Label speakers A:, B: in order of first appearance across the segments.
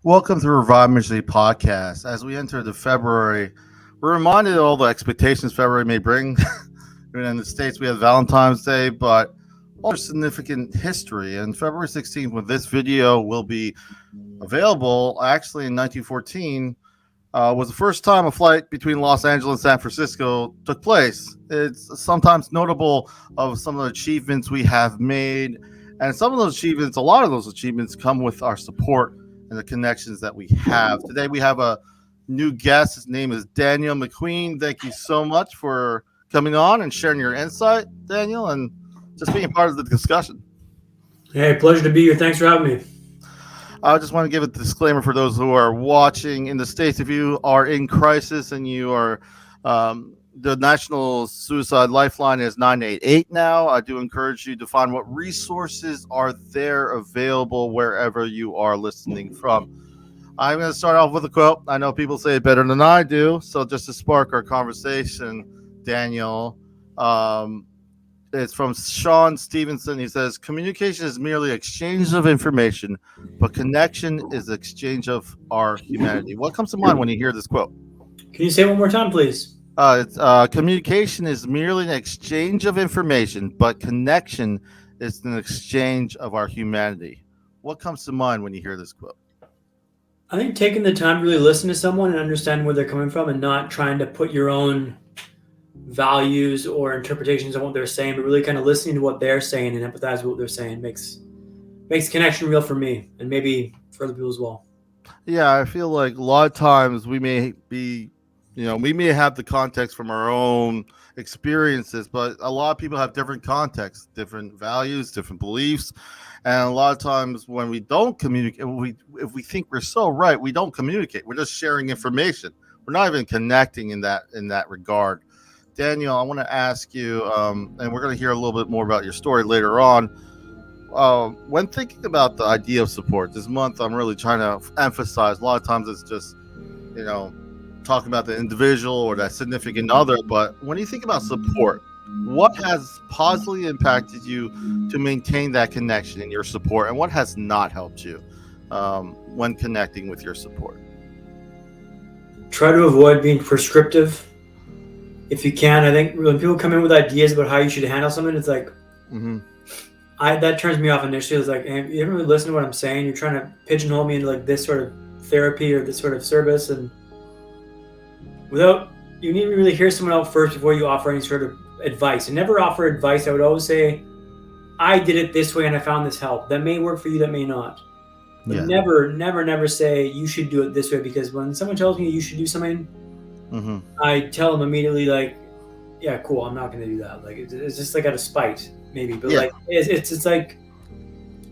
A: Welcome to Revive Ministries Podcast. As we enter the February, we're reminded of all the expectations February may bring. In the States, we have Valentine's Day, but also significant history. And February 16th, when this video will be available, actually in 1914, was the first time a flight between Los Angeles and San Francisco took place. It's sometimes notable of some of the achievements we have made. And some of those achievements, a lot of those achievements come with our support and the connections that we have. Today we have a new guest. His name is Daniel MacQueen. Thank you so much for coming on and sharing your insight, Daniel, and just being part of the discussion.
B: Hey, pleasure to be here. Thanks for having me.
A: I just want to give a disclaimer for those who are watching in the States. If you are in crisis and you are the National Suicide Lifeline is 988 now. I do encourage you to find what resources are there available wherever you are listening from. I'm going to start off with a quote. I know people say it better than I do. So just to spark our conversation, Daniel, it's from Sean Stephenson. He says, communication is merely exchange of information, but connection is exchange of our humanity. What comes to mind when you hear this quote?
B: Can you say it one more time, please?
A: Communication is merely an exchange of information, but connection is an exchange of our humanity. What comes to mind when you hear this quote?
B: I think taking the time to really listen to someone and understand where they're coming from and not trying to put your own values or interpretations on what they're saying, but really kind of listening to what they're saying and empathize with what they're saying makes connection real for me and maybe for other people as well.
A: Yeah, I feel like a lot of times we may be, we may have the context from our own experiences, but a lot of people have different contexts, different values, different beliefs. And a lot of times when we don't communicate, if we think we're so right, we don't communicate. We're just sharing information. We're not even connecting in that regard. Daniel, I want to ask you, and we're going to hear a little bit more about your story later on. When thinking about the idea of support this month, I'm really trying to emphasize, a lot of times it's just, talking about the individual or that significant other. But when you think about support, what has positively impacted you to maintain that connection in your support, and what has not helped you when connecting with your support?
B: Try to avoid being prescriptive if you can. I think when people come in with ideas about how you should handle something, it's like, that turns me off initially. It's like, hey, you haven't really listened to what I'm saying. You're trying to pigeonhole me into like this sort of therapy or this sort of service, and you need to really hear someone out first before you offer any sort of advice. And never offer advice. I would always say, I did it this way and I found this help. That may work for you, that may not. But never say you should do it this way, because when someone tells me you should do something, I tell them immediately, like, yeah, cool, I'm not going to do that. Like, it's just like out of spite, maybe. But like, it's like,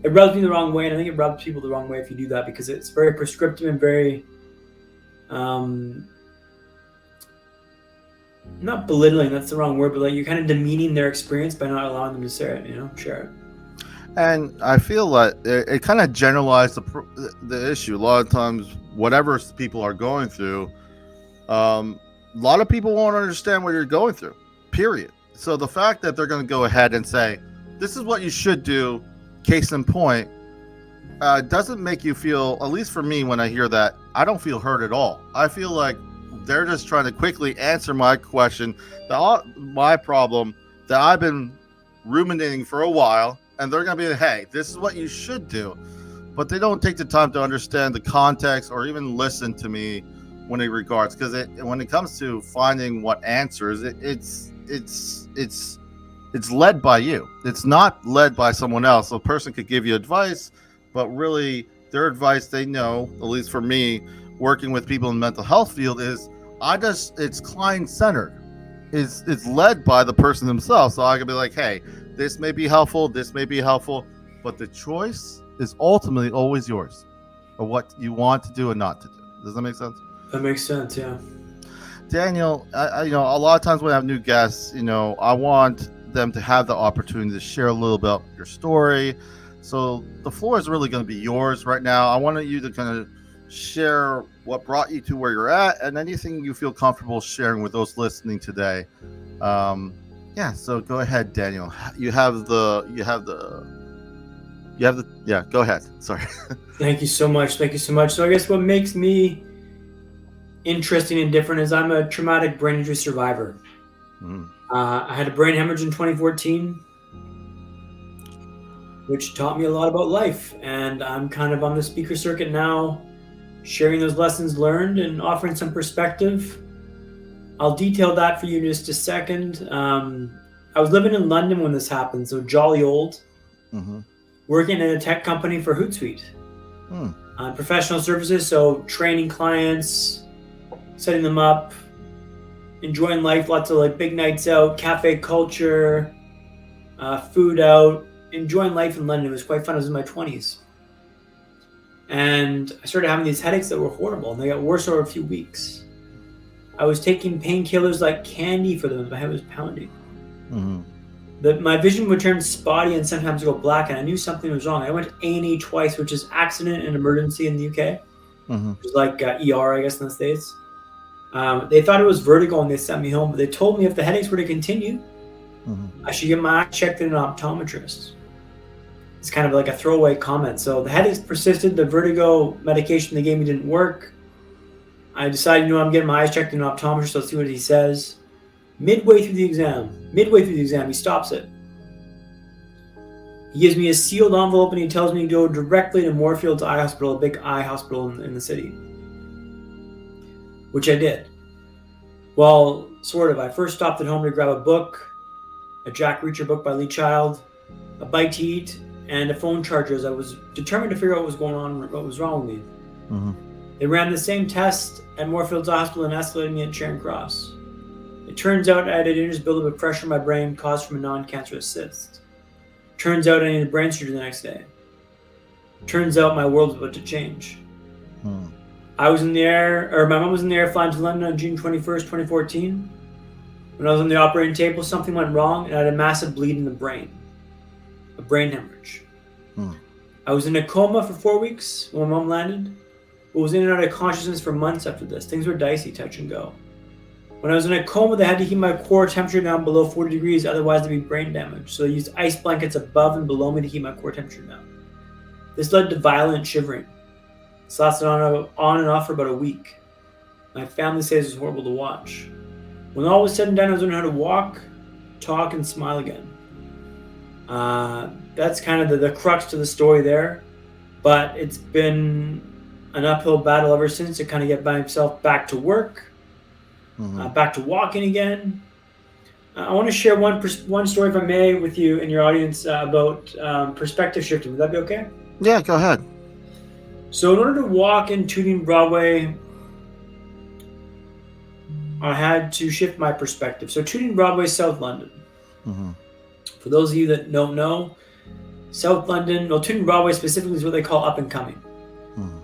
B: it rubs me the wrong way, and I think it rubs people the wrong way if you do that, because it's very prescriptive and very, not belittling, that's the wrong word, but like you're kind of demeaning their experience by not allowing them to share it.
A: And I feel like it kind of generalized the issue. A lot of times, whatever people are going through, a lot of people won't understand what you're going through, period. So the fact that they're going to go ahead and say, this is what you should do, case in point, doesn't make you feel, at least for me, when I hear that, I don't feel hurt at all. I feel like they're just trying to quickly answer my question, my problem that I've been ruminating for a while, and they're going to be like, hey, this is what you should do. But they don't take the time to understand the context or even listen to me when it regards, because when it comes to finding what answers, it's led by you. It's not led by someone else. A person could give you advice, but really their advice, they know, at least for me, working with people in the mental health field, is it's client-centered. It's led by the person themselves. So I could be like, hey, this may be helpful, but the choice is ultimately always yours of what you want to do and not to do. Does that make sense?
B: That makes sense, yeah.
A: Daniel, a lot of times when I have new guests, I want them to have the opportunity to share a little about your story. So the floor is really going to be yours right now. I wanted you to kind of share what brought you to where you're at, and anything you feel comfortable sharing with those listening today. So go ahead, Daniel. You have the You have the, yeah, go ahead. Sorry.
B: Thank you so much. Thank you so much. So I guess what makes me interesting and different is I'm a traumatic brain injury survivor. I had a brain hemorrhage in 2014, which taught me a lot about life. And I'm kind of on the speaker circuit now, sharing those lessons learned and offering some perspective. I'll detail that for you in just a second. I was living in London when this happened, so jolly old, working in a tech company for Hootsuite. Professional services, so training clients, setting them up, enjoying life, lots of like big nights out, cafe culture, food out, enjoying life in London. It was quite fun. I was in my 20s. And I started having these headaches that were horrible, and they got worse over a few weeks. I was taking painkillers like candy for them. My head was pounding. My vision would turn spotty and sometimes go black, and I knew something was wrong. I went to A&E twice, which is accident and emergency in the UK. Which is like ER, I guess, in the States. They thought it was vertigo, and they sent me home. But they told me if the headaches were to continue, I should get my eye checked at an optometrist. It's kind of like a throwaway comment. So the headaches persisted. The vertigo medication they gave me didn't work. I decided, I'm getting my eyes checked at an optometrist. Let's see what he says. Midway through the exam, he stops it. He gives me a sealed envelope and he tells me to go directly to Moorfields Eye Hospital, a big eye hospital in the city. Which I did. Well, sort of. I first stopped at home to grab a book, a Jack Reacher book by Lee Child, a bite to eat, and a phone charger, as I was determined to figure out what was going on, what was wrong with me. They ran the same test at Moorfields Hospital and escalated me at Charing Cross. It turns out I had a dangerous buildup of pressure in my brain caused from a non-cancerous cyst. Turns out I needed brain surgery the next day. Turns out my world was about to change. I was in the air, or my mom was in the air flying to London on June 21st, 2014. When I was on the operating table, something went wrong and I had a massive bleed in the brain. A brain hemorrhage. I was in a coma for 4 weeks when my mom landed, but was in and out of consciousness for months after this. Things were dicey, touch and go. When I was in a coma, they had to keep my core temperature down below 40 degrees, otherwise there'd be brain damage. So they used ice blankets above and below me to keep my core temperature down. This led to violent shivering. This lasted on and off for about a week. My family says it was horrible to watch. When all was said and done, I was learning how to walk, talk, and smile again. That's kind of the crux to the story there. But it's been an uphill battle ever since to kind of get myself back to work, back to walking again. I want to share one story, if I may, with you and your audience about perspective shifting. Would that be okay?
A: Yeah, go ahead.
B: So in order to walk in Tooting Broadway, I had to shift my perspective. So Tooting Broadway, South London. For those of you that don't know, South London, Tooting Broadway specifically is what they call up and coming,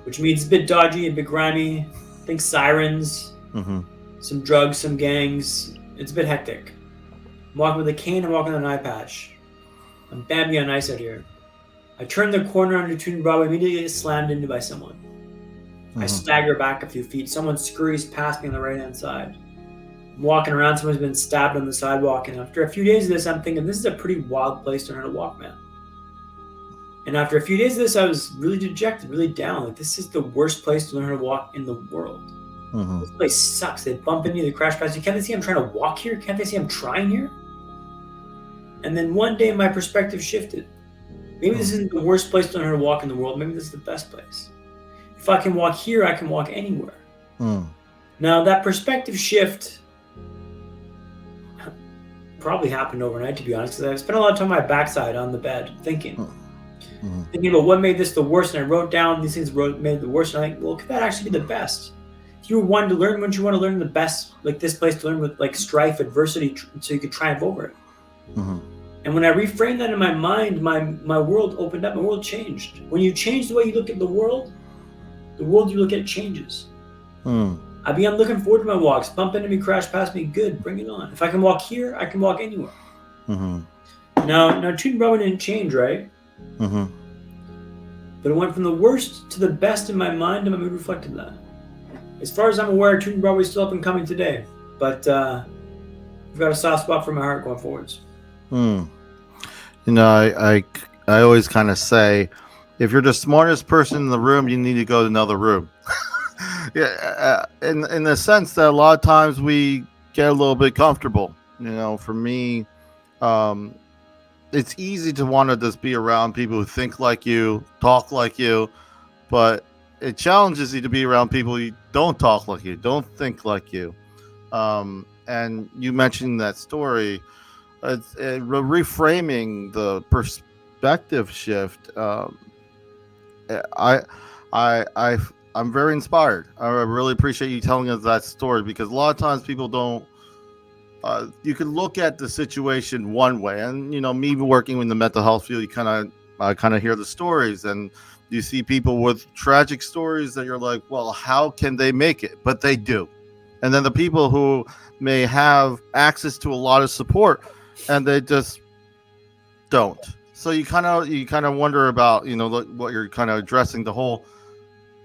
B: which means it's a bit dodgy, a bit grimy. Think sirens, some drugs, some gangs. It's a bit hectic. I'm walking with a cane, I'm walking on an eye patch. I'm bambi on ice out here. I turn the corner onto Tooting Broadway, immediately get slammed into by someone. I stagger back a few feet. Someone scurries past me on the right-hand side. I'm walking around, someone's been stabbed on the sidewalk, and after a few days of this, I'm thinking, this is a pretty wild place to learn to walk, man. And after a few days of this, I was really dejected, really down. Like, this is the worst place to learn how to walk in the world. This place sucks. They bump into you, they crash past you. Can't they see I'm trying to walk here? Can't they see I'm trying here? And then one day, my perspective shifted. Maybe this isn't the worst place to learn how to walk in the world. Maybe this is the best place. If I can walk here, I can walk anywhere. Now, that perspective shift probably happened overnight, to be honest, because I spent a lot of time on my backside on the bed thinking about what made this the worst, and I wrote down these things that made it the worst, and I think, well, could that actually be the best? If you were wanting to learn, wouldn't you want to learn the best, like this place to learn with like strife, adversity, so you could triumph over it? And when I reframed that in my mind, my world opened up, my world changed. When you change the way you look at the world you look at changes. I began looking forward to my walks. Bump into me, crash past me, good, bring it on. If I can walk here, I can walk anywhere. Now Tooting Broadway didn't change, right? But it went from the worst to the best in my mind, and my mood reflected that. As far as I'm aware, Tooting Broadway is still up and coming today. But I've got a soft spot for my heart going forwards.
A: I I always kind of say, if you're the smartest person in the room, you need to go to another room. Yeah, in the sense that a lot of times we get a little bit comfortable. For me, um, it's easy to want to just be around people who think like you, talk like you, but it challenges you to be around people who don't talk like you, don't think like you. And you mentioned that story. Reframing the perspective shift. I, I'm very inspired. I really appreciate you telling us that story, because a lot of times people don't. You can look at the situation one way, and me working in the mental health field, I kind of hear the stories, and you see people with tragic stories that you're like, well, how can they make it? But they do. And then the people who may have access to a lot of support, and they just don't. So you kind of wonder about what you're kind of addressing, the whole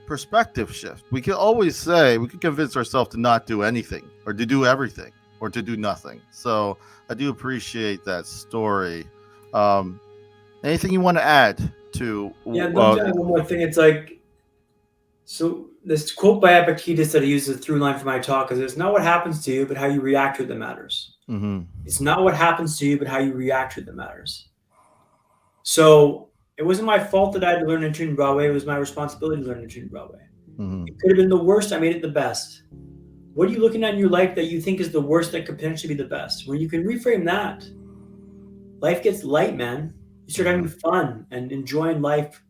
A: perspective shift. We can convince ourselves to not do anything, or to do everything, or to do nothing. So I do appreciate that story. Anything you want to add to?
B: Yeah, one more thing. It's like, so this quote by Epictetus that I use as a through line for my talk is, it's not what happens to you, but how you react to it that matters.
A: Mm-hmm.
B: It's not what happens to you, but how you react to it that matters. So it wasn't my fault that I had to learn to tune Broadway. It was my responsibility to learn to tune Broadway.
A: Mm-hmm.
B: It could have been the worst. I made it the best. What are you looking at in your life that you think is the worst that could potentially be the best? When you can reframe that, life gets light, man. You start having fun and enjoying life.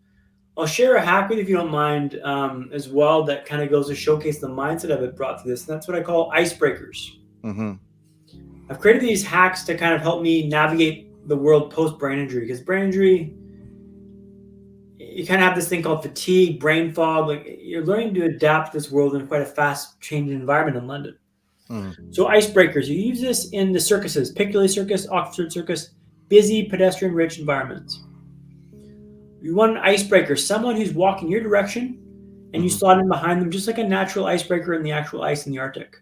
B: I'll share a hack with you, if you don't mind, as well, that kind of goes to showcase the mindset I've brought to this. And that's what I call icebreakers.
A: Mm-hmm.
B: I've created these hacks to kind of help me navigate the world post-brain injury, because brain injury, you kind of have this thing called fatigue, brain fog. Like, you're learning to adapt to this world in quite a fast-changing environment in London.
A: Mm-hmm.
B: So icebreakers, you use this in the circuses, Piccadilly Circus, Oxford Circus, busy, pedestrian-rich environments. You want an icebreaker, someone who's walking your direction, and you slot in behind them just like a natural icebreaker in the actual ice in the Arctic.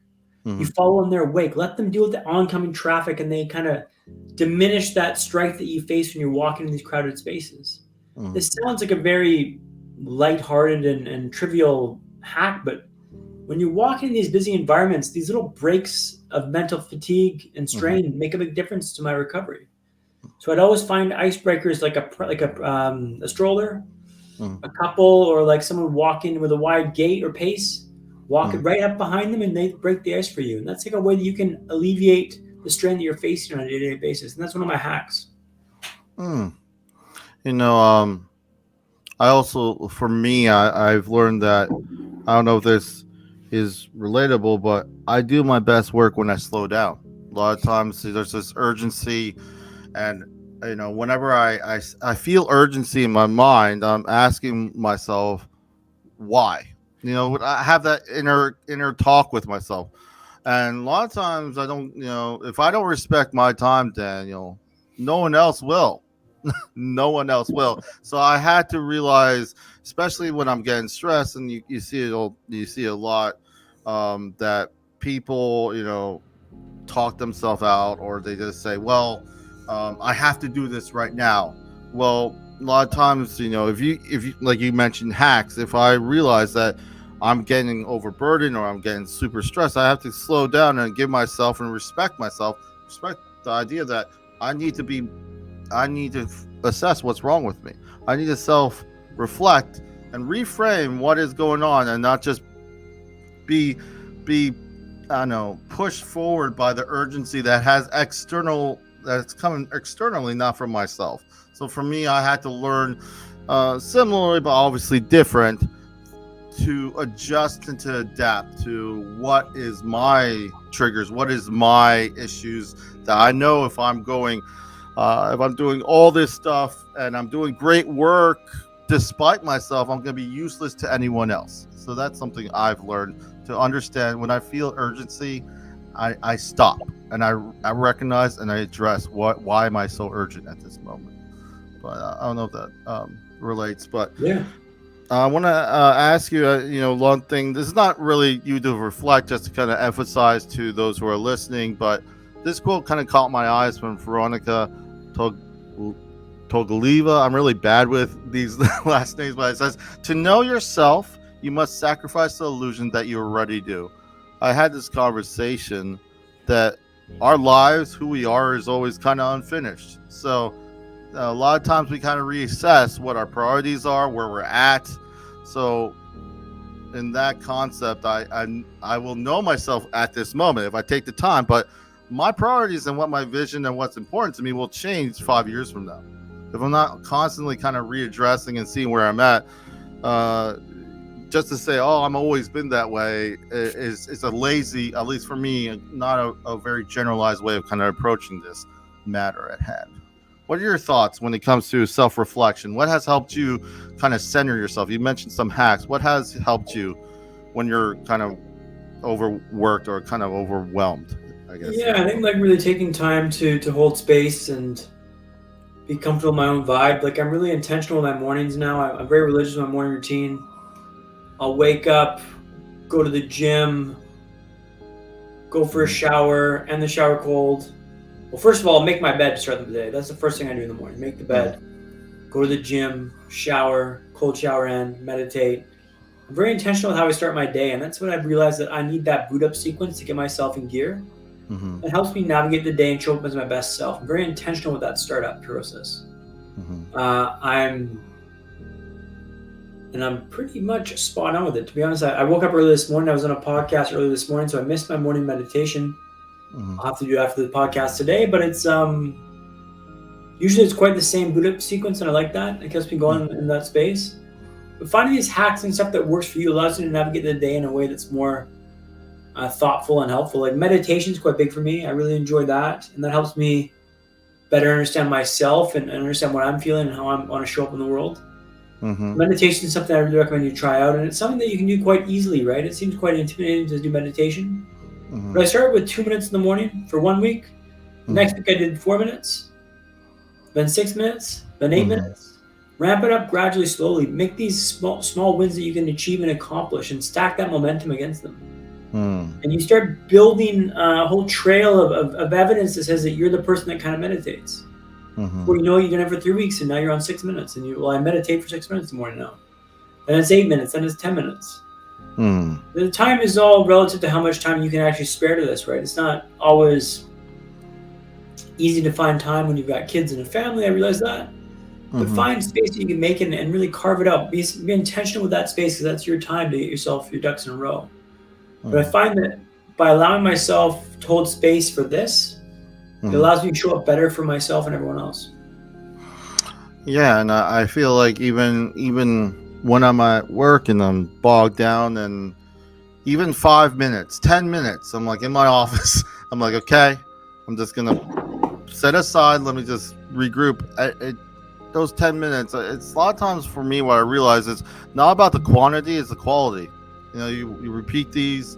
B: Mm-hmm. You follow in their wake. Let them deal with the oncoming traffic, and they kind of diminish that strife that you face when you're walking in these crowded spaces. Mm-hmm. This sounds like a very lighthearted and trivial hack, but when you're walking in these busy environments, these little breaks of mental fatigue and strain make a big difference to my recovery. So I'd always find icebreakers like a stroller, a couple, or like someone walking with a wide gait or pace, walk right up behind them, and they break the ice for you. And that's like a way that you can alleviate the strain that you're facing on a day-to-day basis. And that's one of my hacks.
A: I also, for me, I've learned that, I don't know if this is relatable, but I do my best work when I slow down. A lot of times there's this urgency, and whenever I feel urgency in my mind, I'm asking myself why. I have that inner talk with myself, and a lot of times I don't. If I don't respect my time, Daniel, no one else will. No one else will. So I had to realize, especially when I'm getting stressed, and you see it. You see a lot that people talk themselves out, or they just say, well, I have to do this right now. Well, a lot of times, if you like you mentioned hacks, if I realize that I'm getting overburdened or I'm getting super stressed, I have to slow down and give myself and respect myself, respect the idea that I need to assess what's wrong with me. I need to self-reflect and reframe what is going on, and not just be pushed forward by the urgency that's coming externally, not from myself. So for me, I had to learn similarly, but obviously different, to adjust and to adapt to what is my triggers, what is my issues, that I know if I'm doing all this stuff and I'm doing great work despite myself, I'm going to be useless to anyone else. So that's something I've learned, to understand when I feel urgency, I stop and I recognize and I address why am I so urgent at this moment. But I don't know if that relates, but
B: yeah.
A: I want to ask you, one thing. This is not really you to reflect, just to kind of emphasize to those who are listening, but this quote kind of caught my eyes when Veronica Togoliva. I'm really bad with these last names, but it says, to know yourself, you must sacrifice the illusion that you already do. I had this conversation that our lives, who we are, is always kind of unfinished. So a lot of times we kind of reassess what our priorities are, where we're at. So in that concept, I will know myself at this moment if I take the time, but my priorities and what my vision and what's important to me will change 5 years from now. If I'm not constantly kind of readdressing and seeing where I'm at, just to say, oh, I'm always been that way is a lazy, at least for me, not a very generalized way of kind of approaching this matter at hand. What are your thoughts when it comes to self-reflection? What has helped you kind of center yourself? You mentioned some hacks. What has helped you when you're kind of overworked or kind of overwhelmed, I guess?
B: Yeah, I think like really taking time to hold space and be comfortable in my own vibe. Like I'm really intentional with my mornings now. I'm very religious with my morning routine. I'll wake up, go to the gym, go for a shower, end the shower cold. Well, first of all, I'll make my bed to start the day. That's the first thing I do in the morning. Make the bed, go to the gym, shower, cold shower in, meditate. I'm very intentional with how I start my day, and that's when I've realized that I need that boot up sequence to get myself in gear. It helps me navigate the day and show up as my best self. I'm very intentional with that startup process. I'm pretty much spot on with it. To be honest, I woke up early this morning. I was on a podcast early this morning, so I missed my morning meditation. I'll have to do it after the podcast today, but it's usually it's quite the same boot up sequence, and I like that. It keeps me going in that space. But finding these hacks and stuff that works for you allows you to navigate the day in a way that's more thoughtful and helpful. Like meditation is quite big for me. I really enjoy that, and that helps me better understand myself and understand what I'm feeling and how I want to show up in the world. Meditation is something I really recommend you try out, and it's something that you can do quite easily, right? It seems quite intimidating to do meditation. But I started with 2 minutes in the morning for 1 week. Next week I did 4 minutes, then 6 minutes, then 8 minutes. Ramp it up gradually, slowly. Make these small wins that you can achieve and accomplish, and stack that momentum against them. And you start building a whole trail of evidence that says that you're the person that kind of meditates. Well, you know, you're gonna have for 3 weeks, and now you're on 6 minutes, and I meditate for 6 minutes in the morning now. Then it's 8 minutes, then it's 10 minutes. The time is all relative to how much time you can actually spare to this, right? It's not always easy to find time when you've got kids and a family. I realize that, but find space that you can make it and really carve it out. Be intentional with that space, because that's your time to get yourself your ducks in a row. But I find that by allowing myself to hold space for this, it allows me to show up better for myself and everyone else.
A: Yeah, and I feel like even when I'm at work and I'm bogged down, and even 5 minutes, 10 minutes, I'm like in my office, I'm like, okay, I'm just gonna set aside, let me just regroup. Those 10 minutes, it's a lot of times for me what I realize is not about the quantity, it's the quality. You know, you repeat these.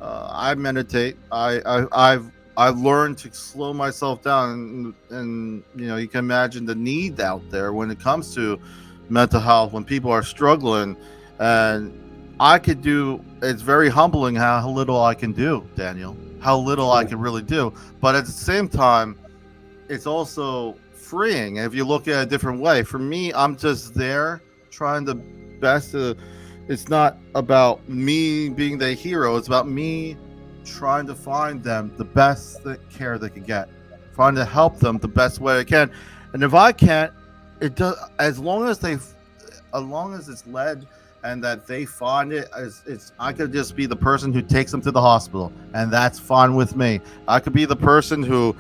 A: I meditate. I've learned to slow myself down, and you know, you can imagine the need out there when it comes to mental health, when people are struggling, and it's very humbling how little I can do, Daniel, how little I can really do. But at the same time, it's also freeing if you look at it a different way. For me, I'm just there trying the best to. It's not about me being the hero. It's about me trying to find them the best care they can get, trying to help them the best way I can. And if I can't, it does. As long as it's led and that they find it, I could just be the person who takes them to the hospital, and that's fine with me. I could be the person who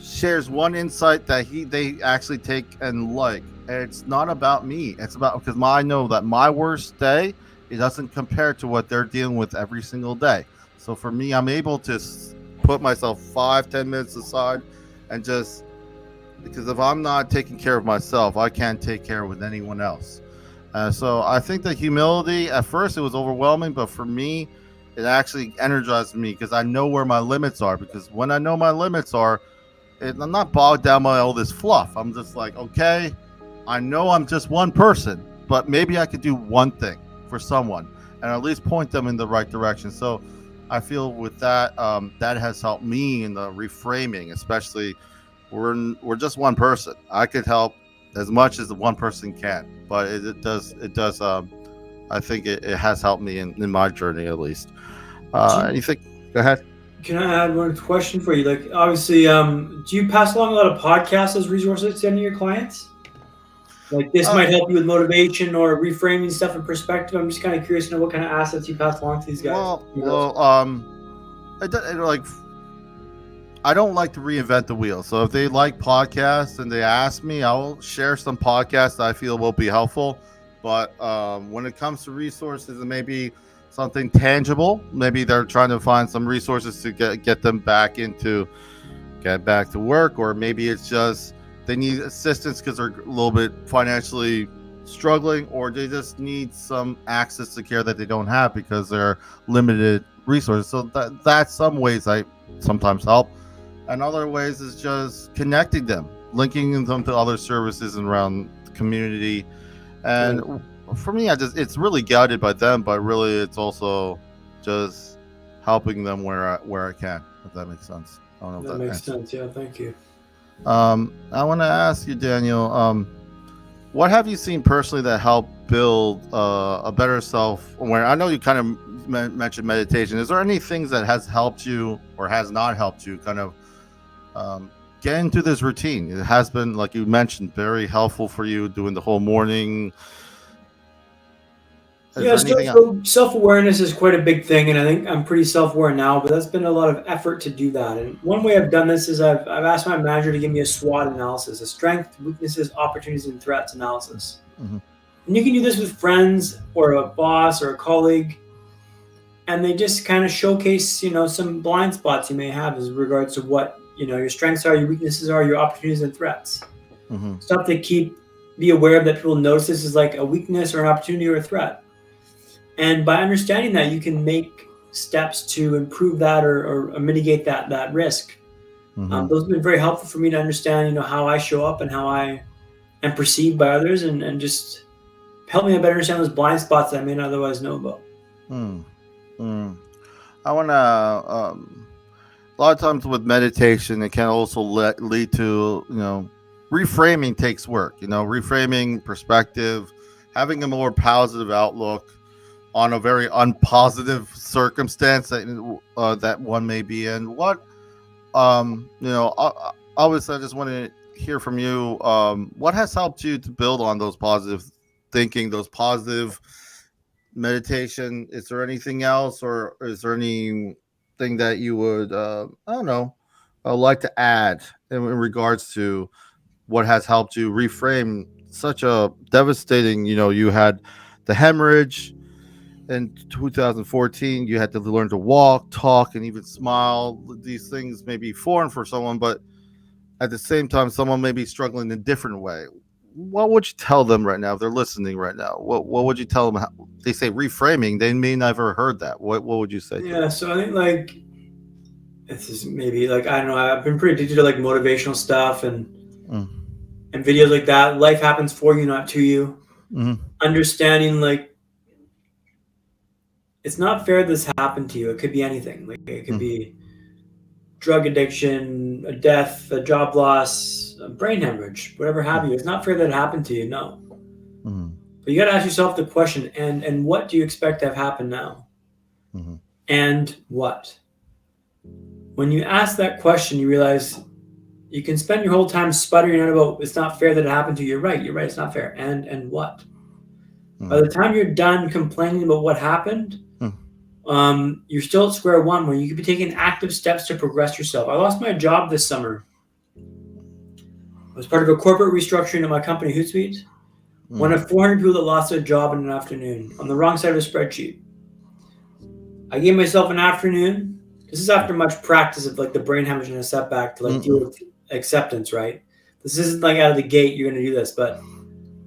A: shares one insight that they actually take and like. And it's not about me. It's about, because I know that my worst day, it doesn't compare to what they're dealing with every single day. So for me, I'm able to put myself 5-10 minutes aside, and just because if I'm not taking care of myself, I can't take care of with anyone else. So I think the humility, at first it was overwhelming, but for me, it actually energized me because I know where my limits are. Because when I know my limits are, I'm not bogged down by all this fluff. I'm just like, okay, I know I'm just one person, but maybe I could do one thing for someone and at least point them in the right direction. So I feel with that, that has helped me in the reframing, especially we're just one person. I could help as much as the one person can, but it does. I think it has helped me in my journey at least. Anything? Go ahead.
B: Can I add one question for you? Like, obviously, do you pass along a lot of podcasts as resources to any of your clients? Like, this
A: Uh,
B: might help you with motivation or reframing stuff in perspective. I'm just kind of curious to know what kind of assets you pass along to these guys.
A: like I don't like to reinvent the wheel. So if they like podcasts and they ask me, I'll share some podcasts that I feel will be helpful. But when it comes to resources and maybe something tangible, maybe they're trying to find some resources to get them get back to work, or maybe it's just they need assistance because they're a little bit financially struggling, or they just need some access to care that they don't have because they're limited resources. So that's some ways I sometimes help, and other ways is just connecting them, linking them to other services around the community. And for me, it's really guided by them, but really it's also just helping them where I can, if that makes sense. I don't know if
B: That
A: that
B: makes sense. Yeah, thank you.
A: I want to ask you, Daniel, what have you seen personally that helped build a better self? Where I know you kind of mentioned meditation. Is there any things that has helped you or has not helped you kind of get into this routine? It has been, like you mentioned, very helpful for you doing the whole morning. Is
B: Yeah,
A: there anything else?
B: so self-awareness is quite a big thing, and I think I'm pretty self-aware now, but that's been a lot of effort to do that. And one way I've done this is I've asked my manager to give me a SWOT analysis, a strength, weaknesses, opportunities, and threats analysis.
A: Mm-hmm.
B: And you can do this with friends or a boss or a colleague, and they just kind of showcase, some blind spots you may have as regards to what, your strengths are, your weaknesses are, your opportunities and threats.
A: Mm-hmm.
B: Stuff to be aware of that people notice this is like a weakness or an opportunity or a threat. And by understanding that, you can make steps to improve that or mitigate that risk.
A: Mm-hmm.
B: Those have been very helpful for me to understand, how I show up and how I am perceived by others, and just help me better understand those blind spots that I may not otherwise know about.
A: Mm-hmm. I want to. A lot of times with meditation, it can also lead to reframing takes work. Reframing perspective, having a more positive outlook on a very unpositive circumstance that one may be in. Obviously, I just want to hear from you. What has helped you to build on those positive thinking, those positive meditation? Is there anything else, or is there anything that you would, I don't know, like to add in regards to what has helped you reframe such a devastating, you had the hemorrhage in 2014, you had to learn to walk, talk, and even smile. These things may be foreign for someone, but at the same time, someone may be struggling in a different way. What would you tell them right now if they're listening right now? What would you tell them? They say reframing. They may never heard that. What would you say to them?
B: Yeah, so I think this is maybe I don't know. I've been pretty addicted to motivational stuff and
A: Mm.
B: and videos like that. Life happens for you, not to you.
A: Mm-hmm.
B: Understanding it's not fair this happened to you. It could be anything. It could be drug addiction, a death, a job loss, a brain hemorrhage, whatever have you. It's not fair that it happened to you, no.
A: Mm-hmm.
B: But you got to ask yourself the question, and what do you expect to have happen now?
A: Mm-hmm.
B: And what? When you ask that question, you realize you can spend your whole time sputtering out about it's not fair that it happened to you. You're right, it's not fair. And what?
A: Mm-hmm.
B: By the time you're done complaining about what happened, you're still at square one where you could be taking active steps to progress yourself. I lost my job this summer. I was part of a corporate restructuring of my company, Hootsuite. One of 400 people that lost their job in an afternoon on the wrong side of a spreadsheet. I gave myself an afternoon. This is after much practice of the brain hemorrhage and a setback to deal with acceptance, right? This isn't out of the gate, you're going to do this, but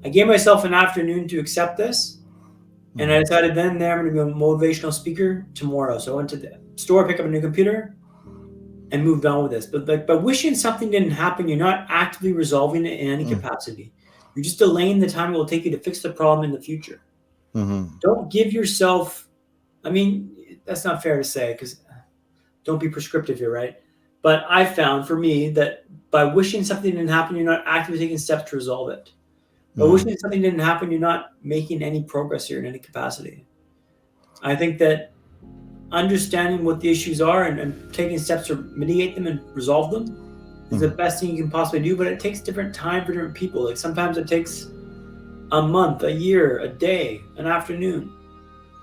B: I gave myself an afternoon to accept this. And I decided then and there I'm going to be a motivational speaker tomorrow. So I went to the store, pick up a new computer, and moved on with this. But by wishing something didn't happen, you're not actively resolving it in any capacity. You're just delaying the time it will take you to fix the problem in the future.
A: Mm-hmm.
B: Don't give yourself, that's not fair to say because don't be prescriptive here, right? But I found for me that by wishing something didn't happen, you're not actively taking steps to resolve it. By wishing something didn't happen, you're not making any progress here in any capacity. I think that understanding what the issues are and taking steps to mitigate them and resolve them is the best thing you can possibly do. But it takes different time for different people. Like sometimes it takes a month, a year, a day, an afternoon.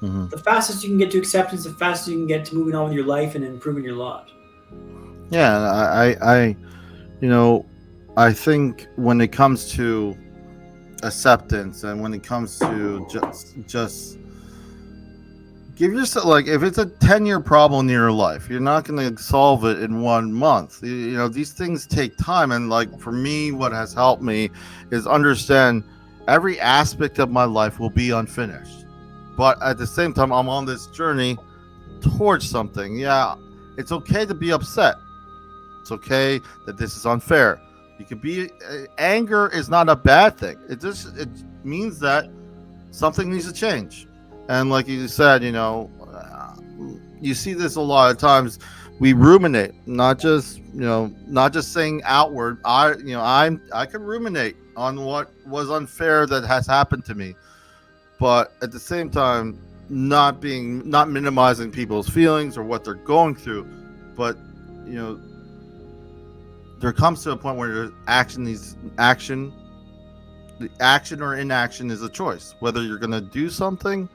B: The fastest you can get to acceptance, the fastest you can get to moving on with your life and improving your lot.
A: Yeah, I think when it comes to acceptance and when it comes to just give yourself, like, if it's a 10-year problem in your life, you're not going to solve it in 1 month. These things take time. And like for me, what has helped me is understand every aspect of my life will be unfinished, but at the same time I'm on this journey towards something. Yeah, it's okay to be upset. It's okay that this is unfair. You could be anger is not a bad thing. It means that something needs to change. And like you said, you see this a lot of times. We ruminate, not just saying outward. I can ruminate on what was unfair that has happened to me, but at the same time, not minimizing people's feelings or what they're going through. But there comes to a point where there's action. The action or inaction is a choice, whether you're going to do something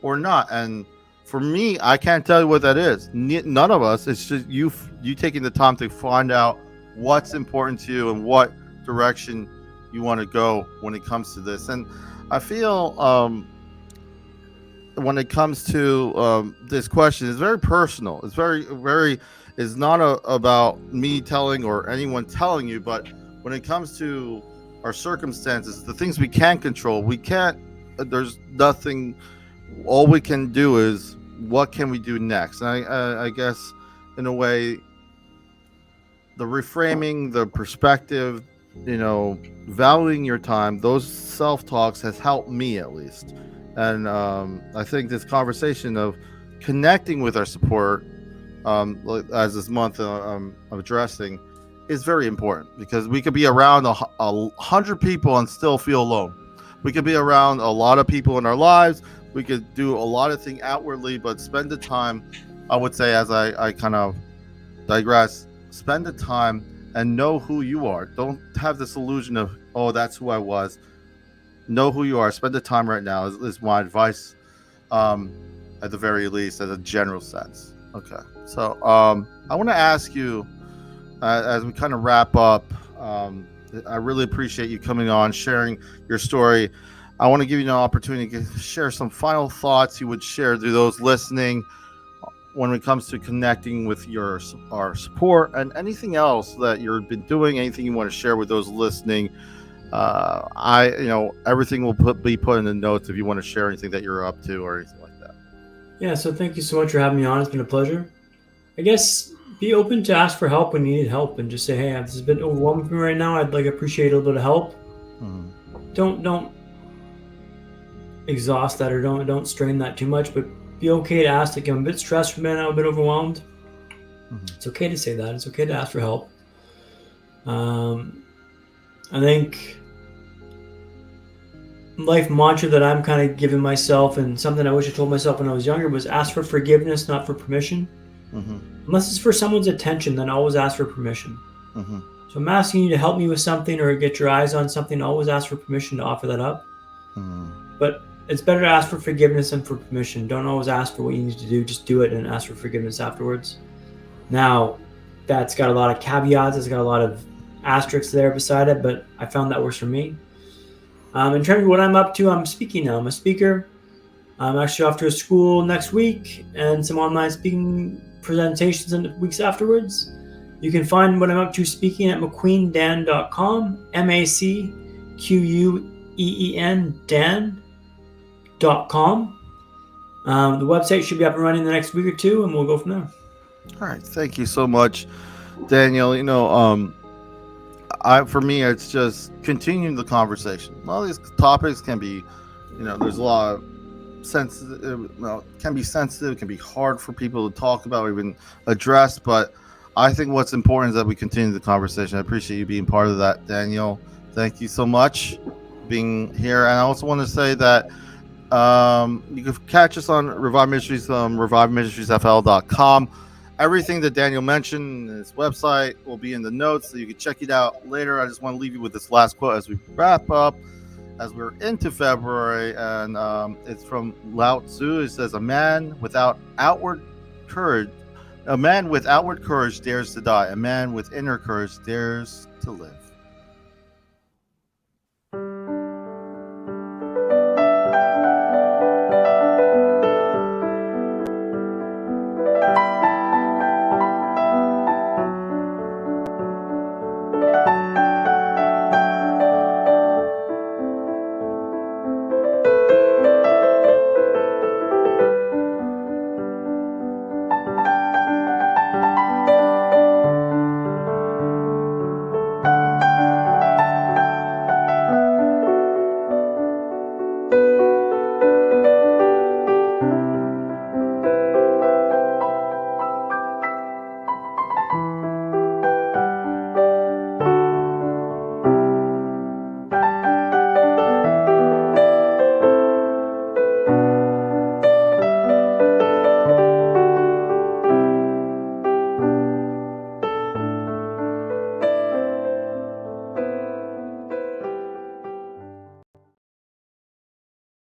A: or not. And for me, I can't tell you what that is. None of us. It's just you taking the time to find out what's important to you and what direction you want to go when it comes to this. And I feel when it comes to this question, it's very personal. It's very, very. It's not about me telling or anyone telling you, but when it comes to our circumstances, the things we can't control, we can't. There's nothing. All we can do is what can we do next. And I guess in a way, the reframing, the perspective, valuing your time, those self-talks has helped me at least. And I think this conversation of connecting with our support, as this month I'm addressing, is very important, because we could be around 100 people and still feel alone. We could be around a lot of people in our lives. We could do a lot of things outwardly, but spend the time, I would say, as I kind of digress, spend the time and know who you are. Don't have this illusion of, oh, that's who I was. Know who you are. Spend the time right now is my advice, at the very least, as a general sense. Okay. So I want to ask you, as we kind of wrap up, I really appreciate you coming on, sharing your story. I want to give you an opportunity to share some final thoughts you would share to those listening when it comes to connecting with our support, and anything else that you've been doing, anything you want to share with those listening. Everything will be put in the notes if you want to share anything that you're up to or anything like that.
B: Yeah, so thank you so much for having me on. It's been a pleasure. I guess be open to ask for help when you need help, and just say, hey, this has been overwhelming for me right now. I'd appreciate a little bit of help. Don't exhaust that, or don't strain that too much, but be okay to ask. I'm a bit stressed right now, a bit overwhelmed. It's okay to say that. It's okay to ask for help. I think life mantra that I'm kind of giving myself, and something I wish I told myself when I was younger, was ask for forgiveness, not for permission. Unless it's for someone's attention, then always ask for permission. So I'm asking you to help me with something or get your eyes on something, always ask for permission to offer that up. But it's better to ask for forgiveness than for permission. Don't always ask for what you need to do. Just do it and ask for forgiveness afterwards. Now, that's got a lot of caveats. It's got a lot of asterisks there beside it, but I found that works for me. In terms of what I'm up to, I'm speaking now. I'm a speaker. I'm actually off to a school next week and some online speaking presentations in the weeks afterwards. You can find what I'm up to speaking at MacQueenDan.com, MacQueen Dan.com. The website should be up and running the next week or two, and we'll go from there.
A: All right. Thank you so much, Daniel. For me, it's just continuing the conversation. A lot of these topics can be, there's a lot of sensitive, can be sensitive, can be hard for people to talk about or even address, but I think what's important is that we continue the conversation. I appreciate you being part of that, Daniel. Thank you so much for being here. And I also want to say that you can catch us on Revive Ministries, reviveministriesfl.com. Everything that Daniel mentioned, his website will be in the notes, so you can check it out later. I just want to leave you with this last quote as we wrap up, as we're into February, and it's from Lao Tzu. It says, a man with outward courage dares to die. A man with inner courage dares to live.